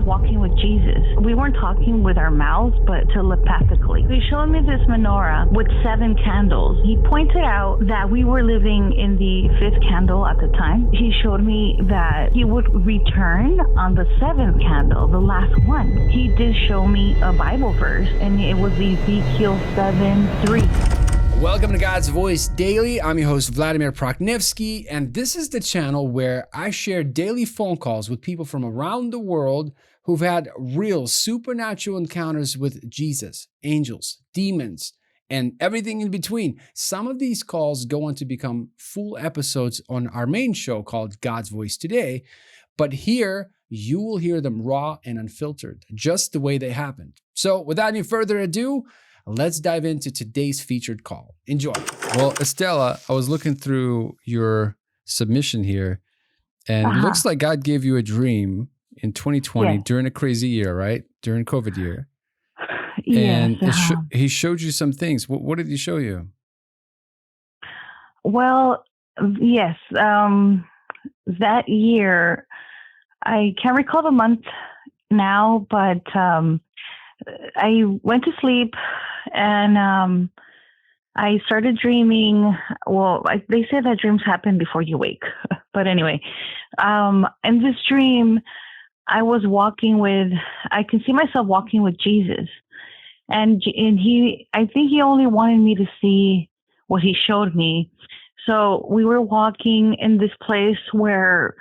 walking with Jesus. We weren't talking with our mouths, but telepathically. He showed me this menorah with 7 candles. He pointed out that we were living in the 5th candle at the time. He showed me that he would return on the 7th candle, the last one. He did show me a Bible verse, and it was Ezekiel 7:3. Welcome to God's Voice Daily. I'm your host, Vladimir, and this is the channel where I share daily phone calls with people from around the world who've had real supernatural encounters with Jesus, angels, demons, and everything in between. Some of these calls go on to become full episodes on our main show called God's Voice Today, but here you will hear them raw and unfiltered, just the way they happened. So without any further ado, let's dive into today's featured call. Enjoy. Well, Estela, I was looking through your submission here, and it looks like God gave you a dream in 2020 during a crazy year, right? During COVID year. Yes. And he showed you some things. What did he show you? Well, yes. That year, I can't recall the month now, but I went to sleep and I started dreaming. Well, they say that dreams happen before you wake. But anyway, in this dream, I can see myself walking with Jesus. And I think he only wanted me to see what he showed me. So we were walking in this place where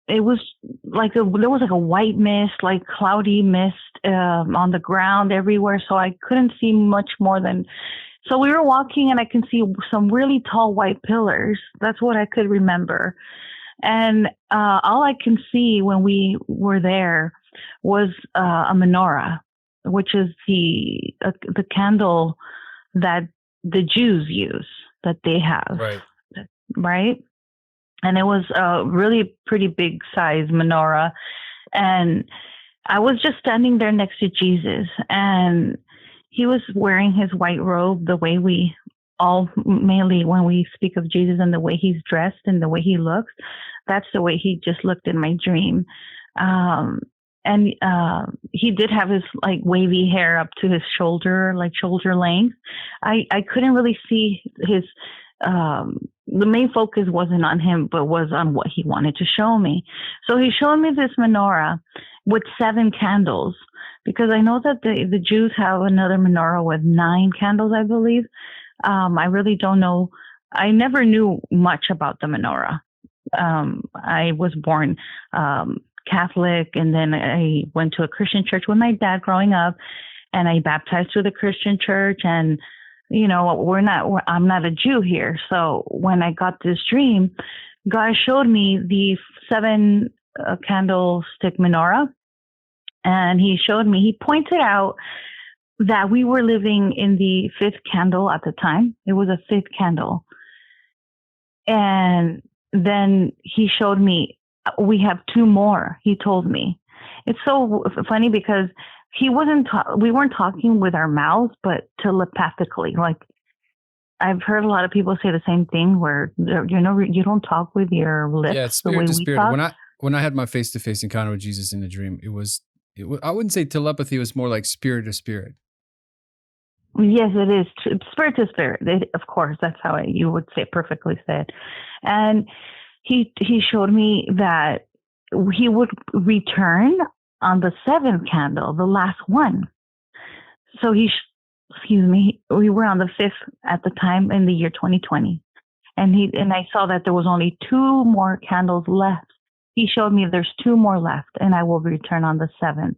it was like there was like a white mist, like cloudy mist on the ground everywhere. So I couldn't see much more than. So we were walking, and I can see some really tall white pillars. That's what I could remember. And all I can see when we were there was a menorah, which is the candle that the Jews use, that they have, right? And it was a really pretty big size menorah. And I was just standing there next to Jesus, and he was wearing his white robe, the way we all, mainly when we speak of Jesus and the way he's dressed and the way he looks, that's the way he just looked in my dream. And he did have his like wavy hair up to his shoulder, like shoulder length. I couldn't really see his, the main focus wasn't on him, but was on what he wanted to show me. So he showed me this menorah with 7 candles, because I know that the Jews have another menorah with 9 candles, I believe. I really don't know. I never knew much about the menorah. I was born Catholic, and then I went to a Christian church with my dad growing up, and I baptized to the Christian church. And you know, I'm not a Jew here. So when I got this dream, God showed me the 7 candlestick menorah, and he pointed out that we were living in the 5th candle at the time. It was a 5th candle. And then he showed me, we have 2 more, he told me. It's so funny because we weren't talking with our mouths, but telepathically. Like, I've heard a lot of people say the same thing, where you don't talk with your lips. Yeah, it's spirit to spirit. When I had my face-to-face encounter with Jesus in a dream, it was I wouldn't say telepathy. It was more like spirit to spirit. Yes, it is spirit to spirit. Of course, that's how you would say, perfectly said. And he showed me that he would return on the 7th candle, the last one. So we were on the 5th at the time in the year 2020. And I saw that there was only 2 more candles left. He showed me there's 2 more left, and I will return on the 7th.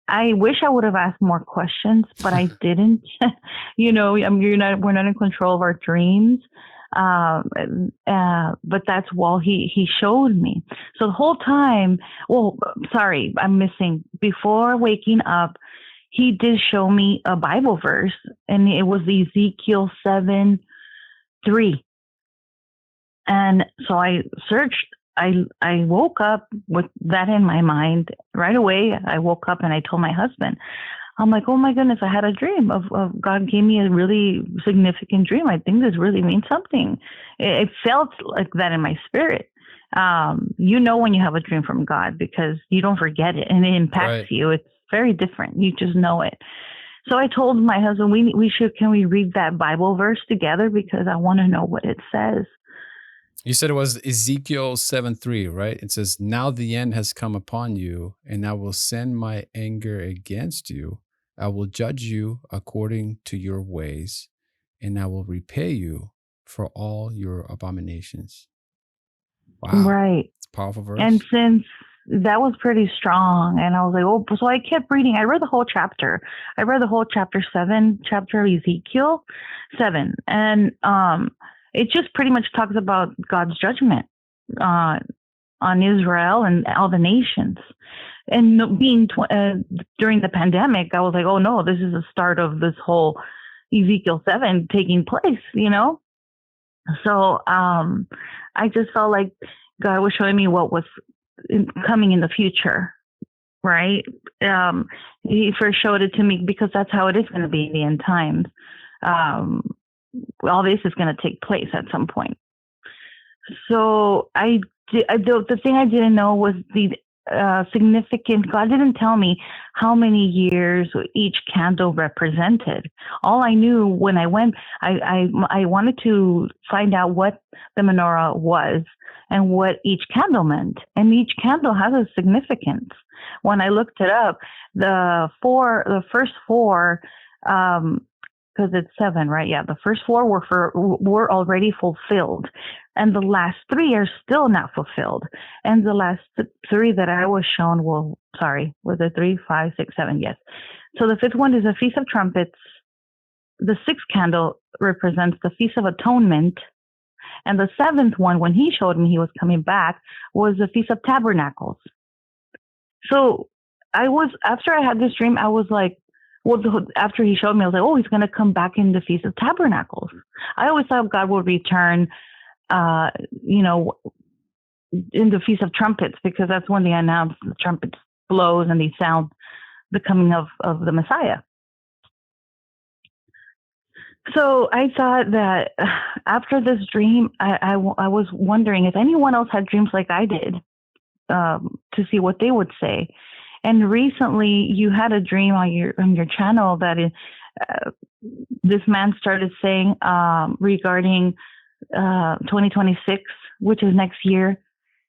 I wish I would have asked more questions, but I didn't. We're not in control of our dreams. But that's all he showed me. So the whole time, I'm missing. Before waking up, he did show me a Bible verse, and it was Ezekiel 7:3. And so I searched. I woke up with that in my mind right away. I woke up and I told my husband, I'm like, oh my goodness, I had a dream of God gave me a really significant dream. I think this really means something. It felt like that in my spirit. You know when you have a dream from God because you don't forget it and it impacts you. It's very different. You just know it. So I told my husband, can we read that Bible verse together because I want to know what it says. You said it was Ezekiel 7:3, right? It says, "Now the end has come upon you, and I will send my anger against you. I will judge you according to your ways, and I will repay you for all your abominations." Wow. Right. It's a powerful verse. And since that was pretty strong, and I was like, oh, so I kept reading. I read the whole chapter. I read the whole chapter of Ezekiel 7. And it just pretty much talks about God's judgment on Israel and all the nations. And being during the pandemic, I was like, oh no, this is the start of this whole Ezekiel 7 taking place, you know? So I just felt like God was showing me what was coming in the future, right? He first showed it to me because that's how it is going to be in the end times. All this is going to take place at some point. So the thing I didn't know was the significant. God didn't tell me how many years each candle represented. All I knew when I went, I wanted to find out what the menorah was and what each candle meant. And each candle has a significance. When I looked it up, the first four, because it's 7, right? Yeah, the first 4 were already fulfilled, and the last 3 are still not fulfilled. And the last 3 that I was shown, was it 3, 5, 6, 7? Yes. So the 5th one is the Feast of Trumpets. The 6th candle represents the Feast of Atonement, and the 7th one, when he showed me he was coming back, was the Feast of Tabernacles. So after I had this dream, I was like, after he showed me, I was like, oh, he's going to come back in the Feast of Tabernacles. I always thought God would return, in the Feast of Trumpets, because that's when they announce the trumpets blows and they sound the coming of the Messiah. So I thought that after this dream, I was wondering if anyone else had dreams like I did, to see what they would say. And recently, you had a dream on your channel that this man started saying regarding 2026, which is next year,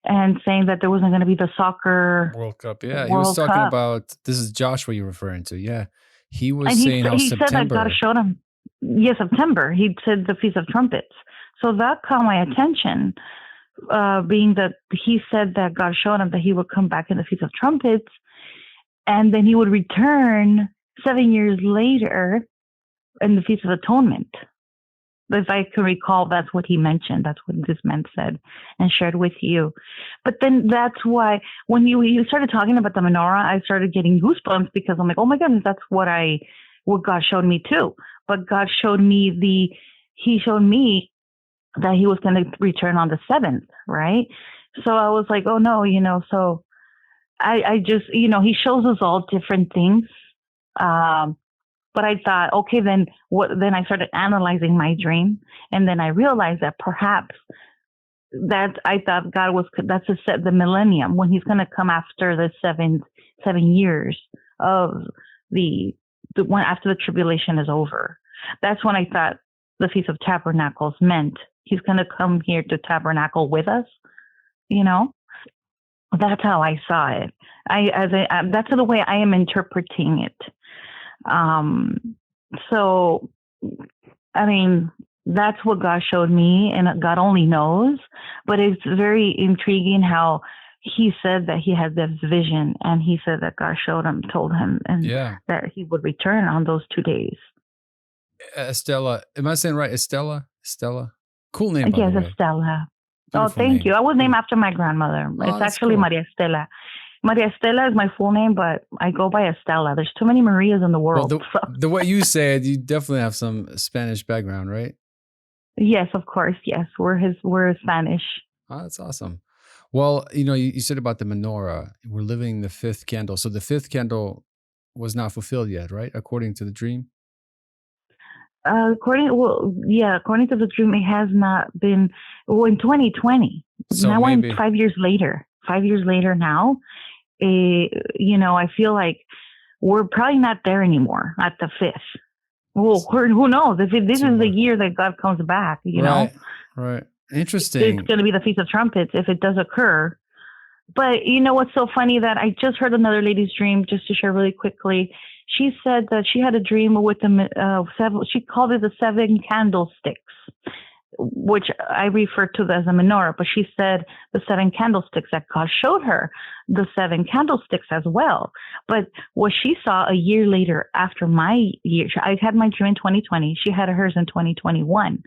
and saying that there wasn't going to be the soccer World Cup. Yeah, he was talking about, this is Joshua you're referring to. Yeah, he was saying how September. Said that God showed him. Yeah, September. He said the Feast of Trumpets. So that caught my attention, being that he said that God showed him that he would come back in the Feast of Trumpets, and then he would return 7 years later in the Feast of Atonement. If I can recall, that's what he mentioned. That's what this man said and shared with you. But then that's why when you started talking about the menorah, I started getting goosebumps, because I'm like, oh my goodness, that's what God showed me too. But God showed me he showed me that he was going to return on the 7th, right? So I was like, oh no, so I just, he shows us all different things. But I thought, okay, then what? Then I started analyzing my dream, and then I realized that perhaps I thought God that's the millennium, when he's going to come after the 7 years of the one after the tribulation is over. That's when I thought the Feast of Tabernacles meant he's going to come here to tabernacle with us. That's how I saw it. That's the way I am interpreting it. So, I mean, that's what God showed me, and God only knows, but it's very intriguing how he said that he had this vision, and he said that God told him, and that he would return on those 2 days. Estela, am I saying right? Estela? Cool name, by the way. Yes, Estela. Beautiful thank name. you. I was named after my grandmother. It's actually cool. Maria Estela. Maria Estela is my full name, but I go by Estela. There's too many Marias in the world. Well, the way you say it, you definitely have some Spanish background, right? Yes, of course. Yes, we're Spanish. Oh, that's awesome. Well, you said about the menorah. We're living the 5th candle. So the 5th candle was not fulfilled yet, right? According to the dream? According to the dream, it has not been. Well, in 2020, So now maybe we're 5 years later. 5 years later now, I feel like we're probably not there anymore at the fifth. Well, who knows? If this is the year that God comes back, right. Interesting. It's going to be the Feast of Trumpets if it does occur. But you know what's so funny, that I just heard another lady's dream, just to share really quickly. She said that she had a dream with she called it the 7 candlesticks, which I refer to as a menorah, but she said the 7 candlesticks, that God showed her the 7 candlesticks as well. But what she saw a year later, after my year, I had my dream in 2020. She had hers in 2021.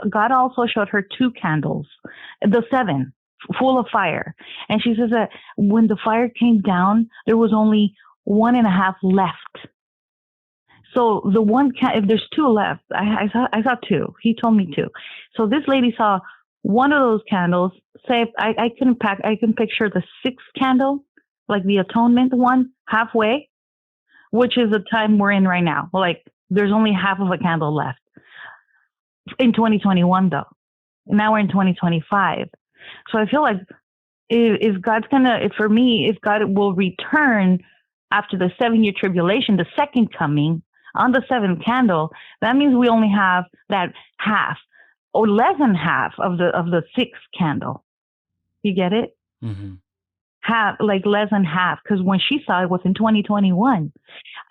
God also showed her 2 candles, the 7, full of fire. And she says that when the fire came down, there was only 1.5 left. So the if there's 2 left, I saw 2. He told me 2. So this lady saw one of those candles. Say I can picture the 6th candle, like the atonement one, halfway, which is the time we're in right now. Like there's only half of a candle left in 2021, though. Now we're in 2025. So I feel like if God's if God will return after the 7-year tribulation, the second coming, on the 7th candle, that means we only have that half or less than half of the 6th candle. You get it? Mm-hmm. Half, like less than half, because when she saw it was in 2021.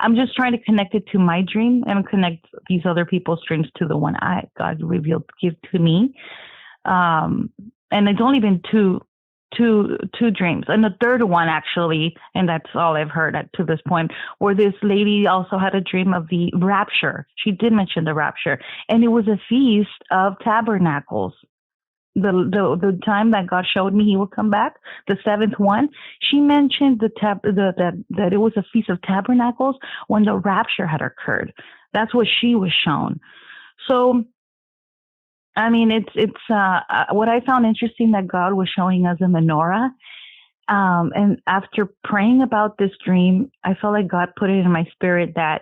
I'm just trying to connect it to my dream and connect these other people's dreams to the one God give to me. And it's only been two dreams, and the third one actually, and that's all I've heard to this point, where this lady also had a dream of the rapture. She did mention the rapture, and it was a feast of tabernacles. The time that God showed me He will come back, the 7th one, she mentioned that it was a feast of tabernacles when the rapture had occurred. That's what she was shown. So I mean, it's what I found interesting, that God was showing us a menorah. And after praying about this dream, I felt like God put it in my spirit that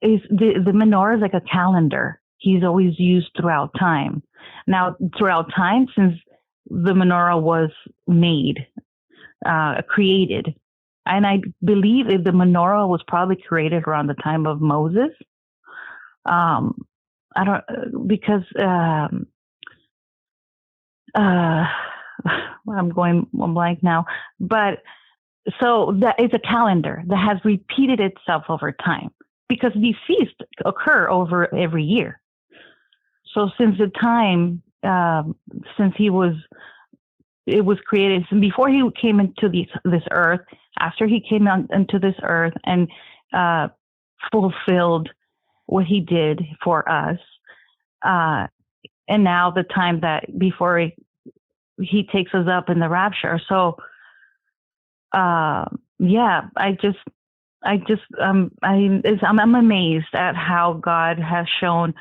is the menorah is like a calendar. He's always used throughout time. Now, throughout time, since the menorah was made, created, and I believe the menorah was probably created around the time of Moses. I don't, because I'm going blank now, but so that is a calendar that has repeated itself over time, because these feasts occur over every year. So since the time, since it was created, before He came into this earth, after He came into this earth and fulfilled what He did for us, and now the time that before he takes us up in the rapture. So, yeah, I'm amazed at how God has shown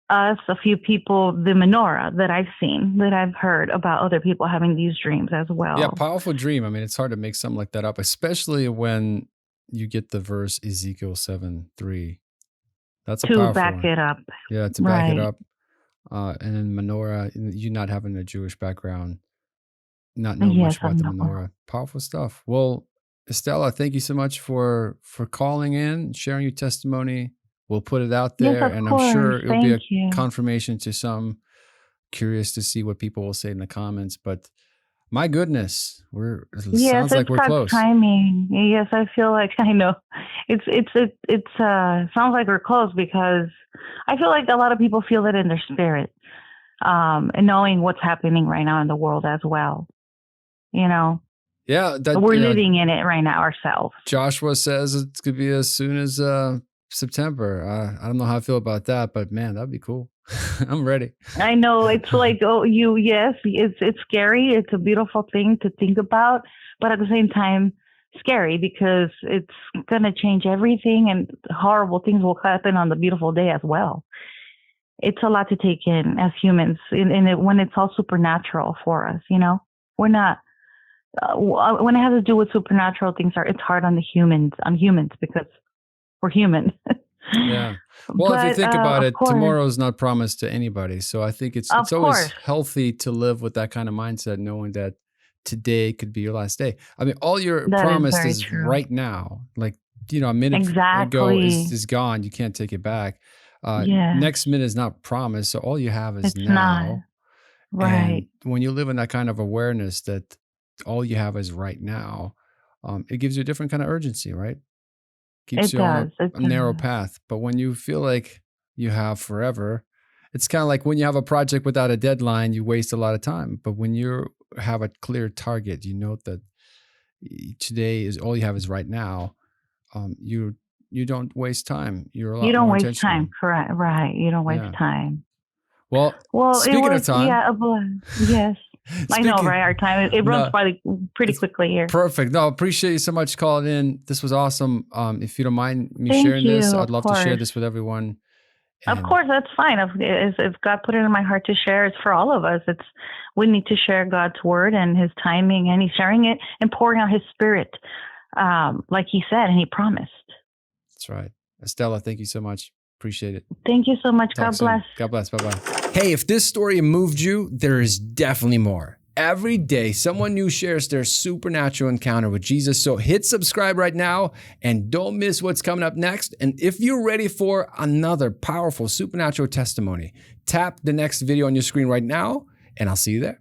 us, a few people, the menorah that I've seen, that I've heard about other people having these dreams as well. Yeah, powerful dream. I mean, it's hard to make something like that up, especially when you get the verse Ezekiel 7:3. That's a powerful back one. it up. Yeah, to back it up. And then menorah, you not having a Jewish background, not know much about the menorah. Powerful stuff. Well, Estela, thank you so much for calling in, sharing your testimony. We'll put it out there, yes, and course. I'm sure it'll Thank be a confirmation to some. Curious to see what people will say in the comments, but my goodness, sounds like we're close. Timing. Yes, I feel like I know. It's sounds like we're close, because I feel like a lot of people feel it in their spirit, and knowing what's happening right now in the world as well. Yeah, we're living in it right now ourselves. Joshua says it could be as soon as September. I don't know how I feel about that, but man, that'd be cool. I'm ready. I know, it's like, yes, it's scary. It's a beautiful thing to think about, but at the same time, scary, because it's going to change everything, and horrible things will happen on the beautiful day as well. It's a lot to take in as humans, when it's all supernatural for us. We're not. When it has to do with supernatural things, it's hard on humans, because we're human. Yeah. Well, if you But think about of it, course, tomorrow is not promised to anybody. So I think of it's always course, healthy to live with that kind of mindset, knowing that today could be your last day. I mean, all you're that is promised very is true. right now. Like, a minute ago Exactly. is gone. You can't take it back. Yes, Next minute is not promised. So all you have is it's not now. right. And when you live in that kind of awareness that all you have is right now, it gives you a different kind of urgency, right? Keeps It you on does. It a narrow does. path. But when you feel like you have forever, it's kind of like when you have a project without a deadline, you waste a lot of time. But when you have a clear target, you know that today is all you have is right now. You don't waste time. You're a You lot don't more waste time, intentional. correct? Right. You don't waste Yeah. time. Well, Well, it speaking was, of time, yeah, a blast. Yes. I know, speaking, right? Our time, it runs no, by pretty it's quickly here. perfect. No, appreciate you so much calling in. This was awesome. If you don't mind me Thank sharing you, this, of I'd love to share course. this with everyone. Of And course, that's fine. If God put it in my heart to share, it's for all of us. We need to share God's word and His timing, and He's sharing it and pouring out His Spirit, like He said and He promised. that's right. Estela, thank you so much. Appreciate it. Thank you so much. Talk God bless. soon. God bless. Bye bye. Hey, if this story moved you, there is definitely more. Every day, someone new shares their supernatural encounter with Jesus. So hit subscribe right now and don't miss what's coming up next. And if you're ready for another powerful supernatural testimony, tap the next video on your screen right now, and I'll see you there.